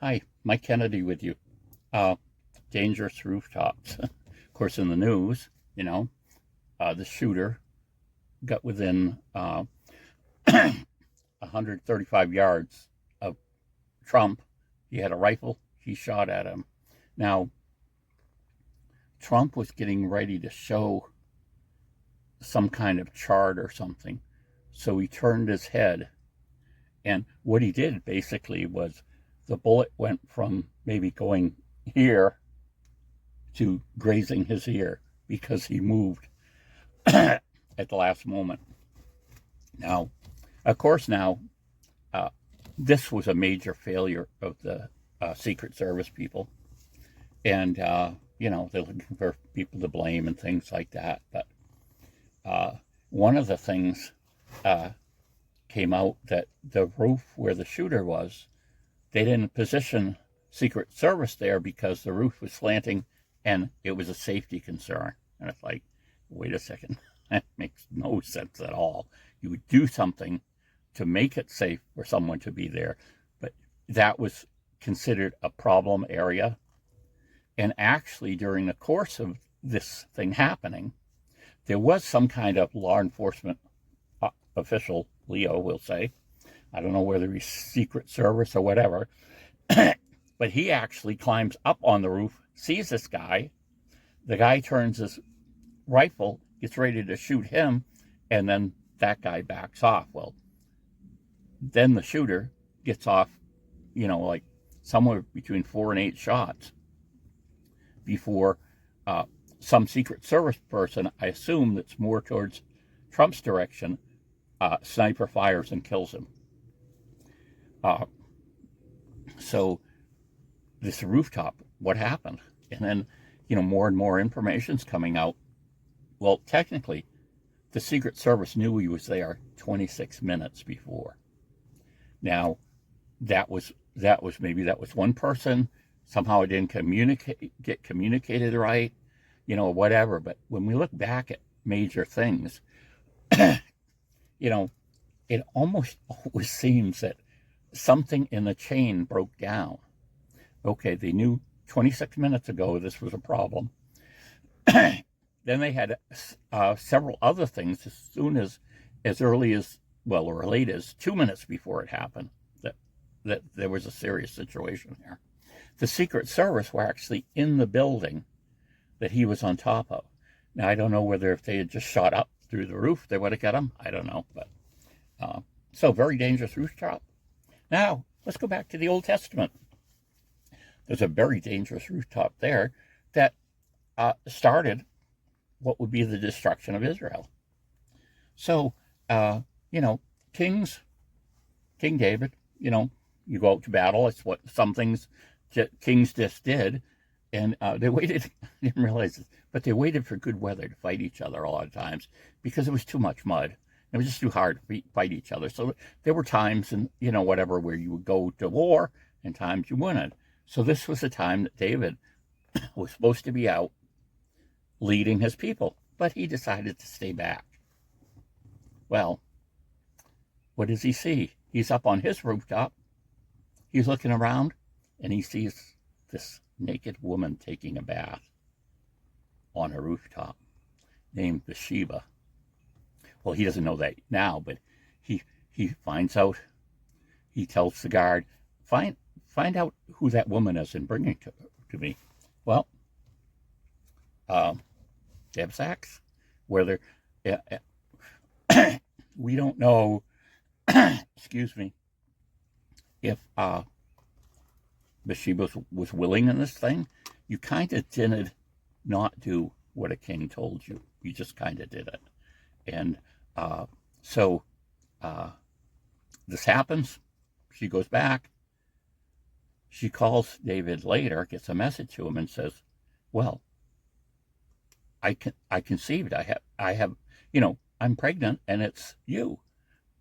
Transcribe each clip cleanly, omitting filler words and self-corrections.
Hi, Mike Kennedy with you. Uh, Dangerous rooftops. Of course, in the news, the shooter got within 135 yards of Trump. He had a rifle. He shot at him. Now, Trump was getting ready to show some kind of chart or something. So he turned his head. And what he did basically was the bullet went from maybe going here to grazing his ear because he moved at the last moment. Now, of course, uh, this was a major failure of the Secret Service people, and they're looking for people to blame and things like that. But uh, one of the things uh, came out that the roof where the shooter was, they didn't position Secret Service there because the roof was slanting and it was a safety concern. And it's like, wait a second, that makes no sense at all. You would do something to make it safe for someone to be there, but that was considered a problem area. And actually, during the course of this thing happening, there was some kind of law enforcement official, Leo will say, I don't know whether he's Secret Service or whatever, but he actually climbs up on the roof, sees this guy. The guy turns his rifle, gets ready to shoot him, and then that guy backs off. Well, then the shooter gets off, like somewhere between 4 and 8 shots before some Secret Service person, I assume that's more towards Trump's direction, sniper fires and kills him. Uh, so this rooftop, what happened? And then, more and more information's coming out. Well, technically, the Secret Service knew he was there 26 minutes before. Now, that was one person. Somehow it didn't get communicated right, whatever. But when we look back at major things, you know, it almost always seems that something in the chain broke down. Okay, they knew 26 minutes ago this was a problem. Then they had several other things as early as, well, or late as 2 minutes before it happened, that there was a serious situation here. The Secret Service were actually in the building that he was on top of. Now, I don't know whether if they had just shot up through the roof, they would have got him. I don't know. But so very dangerous rooftop. Now, let's go back to the Old Testament. There's a very dangerous rooftop there that started what would be the destruction of Israel. So, kings, King David, you go out to battle. It's what some things kings just did. And they waited, I didn't realize this, but they waited for good weather to fight each other a lot of times because it was too much mud. It was just too hard to fight each other. So there were times, and whatever, where you would go to war and times you wouldn't. So this was the time that David was supposed to be out leading his people, but he decided to stay back. Well, what does he see? He's up on his rooftop. He's looking around, and he sees this naked woman taking a bath on a rooftop named Bathsheba. Well, he doesn't know that now, but he finds out. He tells the guard, find out who that woman is and bring it to me. Well, they have sex. Whether we don't know, excuse me, if Bathsheba was willing in this thing. You kind of didn't not do what a king told you. You just kind of did it. And so this happens. She goes back. She calls David later, gets a message to him, and says, "Well, I conceived. I have, I'm pregnant, and it's you,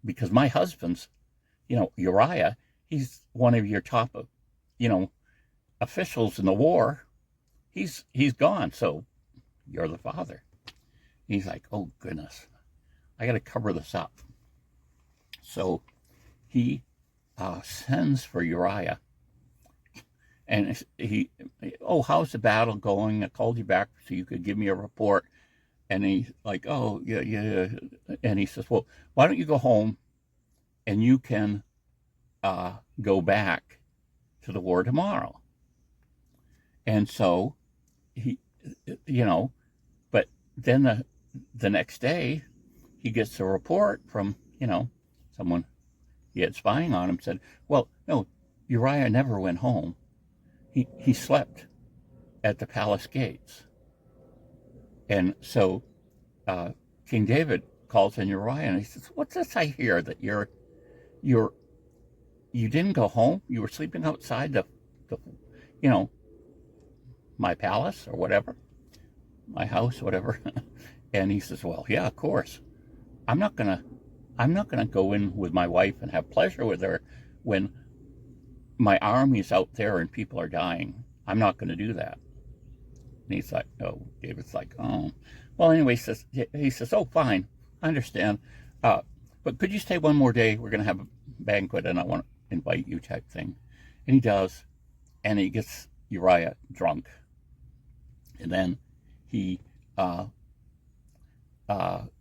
because my husband's, Uriah. He's one of your top, officials in the war. He's gone. So you're the father." He's like, "Oh goodness, I got to cover this up." So he sends for Uriah, And oh, how's the battle going? I called you back so you could give me a report. And he's like, oh, yeah, yeah. And he says, well, why don't you go home and you can go back to the war tomorrow? And so he, but then the next day he gets a report from, someone he had spying on him, said, well, no, Uriah never went home. He slept at the palace gates. And so King David calls in Uriah and he says, what's this I hear that you didn't go home? You were sleeping outside the my palace or whatever, my house, whatever. And he says, well, yeah, of course. I'm not gonna go in with my wife and have pleasure with her when my army's out there and people are dying. I'm not gonna do that. And he's like, oh, David's like, oh, well, anyway, he says, oh, fine, I understand. But could you stay one more day? We're gonna have a banquet and I want to invite you type thing. And he does, and he gets Uriah drunk. And then he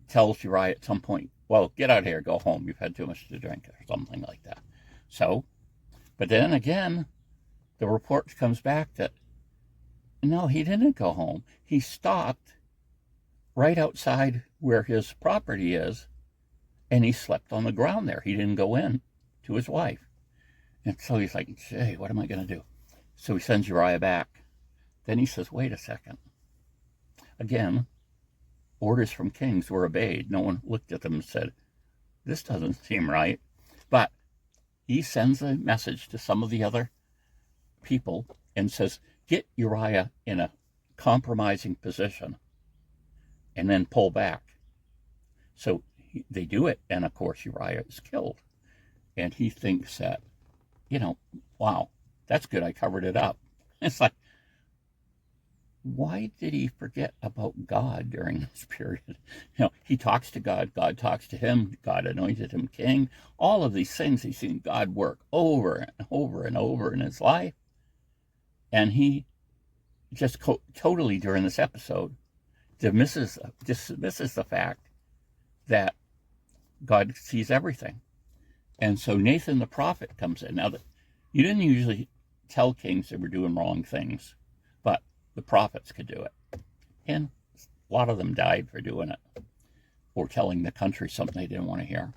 tells Uriah at some point, well, get out of here, go home. You've had too much to drink, or something like that. So, but then again, the report comes back that, no, he didn't go home. He stopped right outside where his property is, and he slept on the ground there. He didn't go in to his wife. And so he's like, hey, what am I going to do? So he sends Uriah back. Then he says, wait a second. Again, orders from kings were obeyed. No one looked at them and said, this doesn't seem right. But he sends a message to some of the other people and says, get Uriah in a compromising position and then pull back. So they do it, and of course Uriah is killed. And he thinks that, wow, that's good, I covered it up. It's like, why did he forget about God during this period? He talks to God, God talks to him, God anointed him king. All of these things he's seen God work over and over and over in his life. And he just totally, during this episode, dismisses the fact that God sees everything. And so Nathan the prophet comes in. Now, you didn't usually tell kings they were doing wrong things, but the prophets could do it. And a lot of them died for doing it, or telling the country something they didn't want to hear.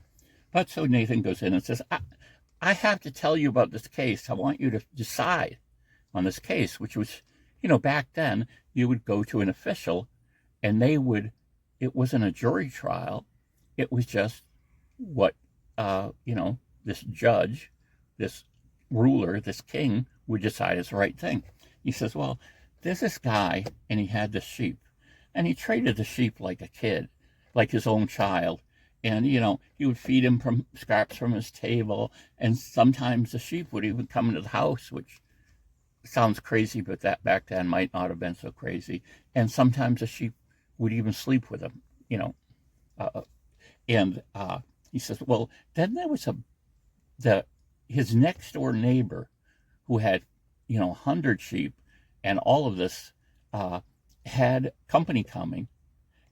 But so Nathan goes in and says, I have to tell you about this case. I want you to decide on this case, which was, back then you would go to an official and it wasn't a jury trial. It was just what, this judge, this ruler, this king would decide is the right thing. He says, well, there's this guy and he had this sheep and he treated the sheep like a kid, like his own child. And, he would feed him from scraps from his table. And sometimes the sheep would even come into the house, which sounds crazy, but that back then might not have been so crazy. And sometimes the sheep would even sleep with him, he says, well, then there was his next door neighbor who had, 100 sheep, and all of this had company coming.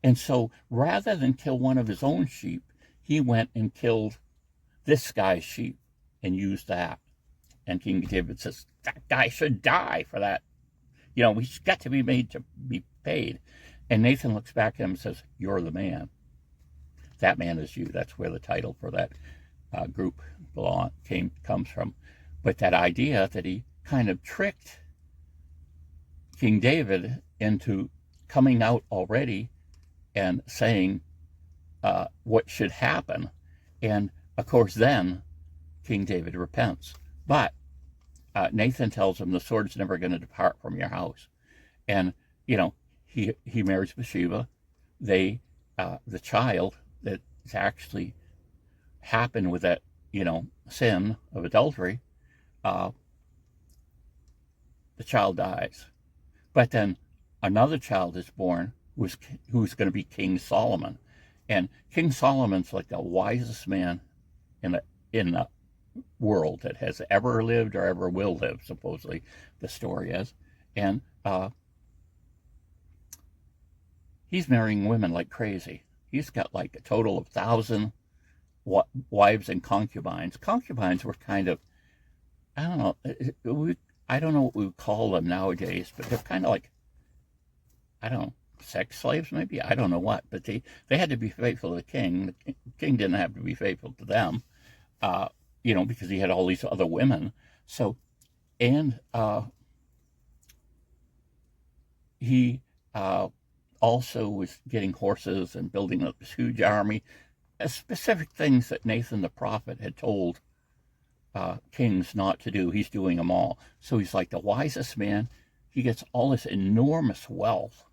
And so rather than kill one of his own sheep, he went and killed this guy's sheep and used that. And King David says, that guy should die for that. He's got to be made to be paid. And Nathan looks back at him and says, you're the man. That man is you. That's where the title for that group comes from. But that idea that he kind of tricked King David into coming out already and saying what should happen. And of course, then King David repents. But Nathan tells him the sword's never going to depart from your house. And, he marries Bathsheba. The child that's actually happened with that, sin of adultery, the child dies. But then another child is born who's going to be King Solomon. And King Solomon's like the wisest man in world that has ever lived or ever will live, supposedly the story is. And he's marrying women like crazy. He's got like a total of 1,000 wives and concubines. Concubines were kind of, I don't know, I don't know what we would call them nowadays, but they're kind of like, I don't know, sex slaves maybe? I don't know what, but they had to be faithful to the king. The king didn't have to be faithful to them, uh, because he had all these other women. So, and he also was getting horses and building up this huge army. Specific things that Nathan the prophet had told kings not to do. He's doing them all. So he's like the wisest man. He gets all this enormous wealth.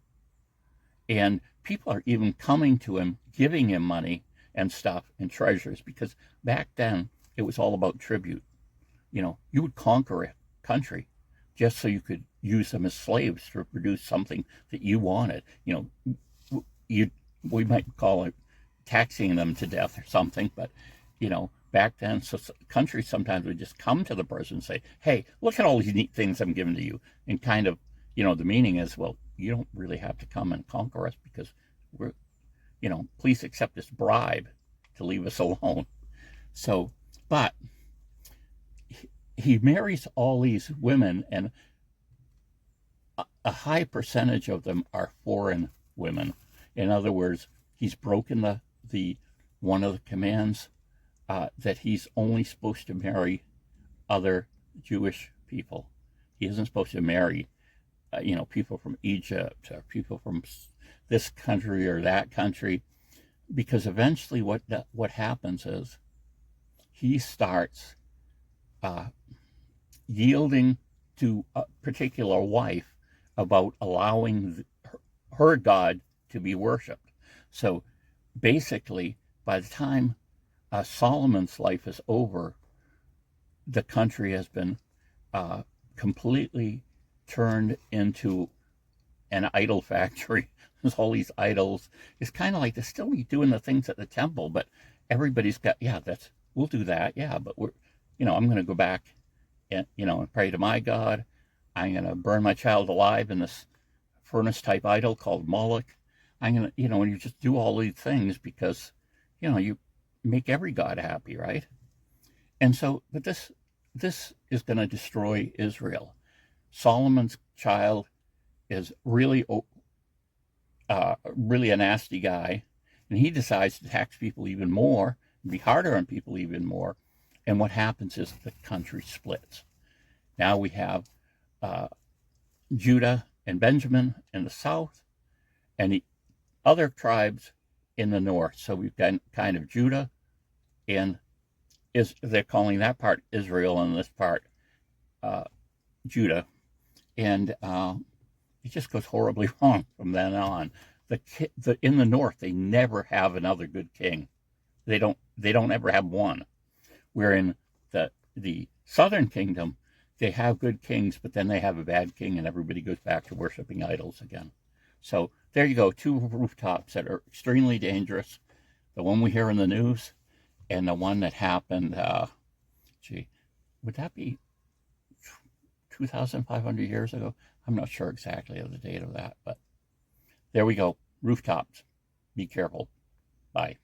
And people are even coming to him, giving him money and stuff and treasures, because back then it was all about tribute. You would conquer a country just so you could use them as slaves to produce something that you wanted. We might call it taxing them to death or something, but back then, so countries sometimes would just come to the person and say, "Hey, look at all these neat things I'm giving to you," and kind of, the meaning is, well, you don't really have to come and conquer us because we're, please accept this bribe to leave us alone. So, but he marries all these women, and a high percentage of them are foreign women. In other words, he's broken the one of the commands that he's only supposed to marry other Jewish people. He isn't supposed to marry, people from Egypt or people from this country or that country, because eventually what happens is he starts yielding to a particular wife about allowing her God to be worshipped. So basically, by the time Solomon's life is over, the country has been completely turned into an idol factory. There's all these idols. It's kind of like they're still doing the things at the temple, but everybody's got, we'll do that, but I'm going to go back and pray to my God. I'm going to burn my child alive in this furnace type idol called Moloch. I'm going to, and you just do all these things because, you make every God happy, right? And so, but this is going to destroy Israel. Solomon's child is really a nasty guy, and he decides to tax people even more, and be harder on people even more. And what happens is the country splits. Now we have Judah and Benjamin in the south, and the other tribes in the north. So we've got kind of Judah, and they're calling that part Israel and this part Judah. And it just goes horribly wrong from then on. In the north, they never have another good king. They don't ever have one. Where in the southern kingdom, they have good kings, but then they have a bad king, and everybody goes back to worshiping idols again. So there you go, two rooftops that are extremely dangerous. The one we hear in the news, and the one that happened, would that be 2,500 years ago? I'm not sure exactly of the date of that, but there we go. Rooftops. Be careful. Bye.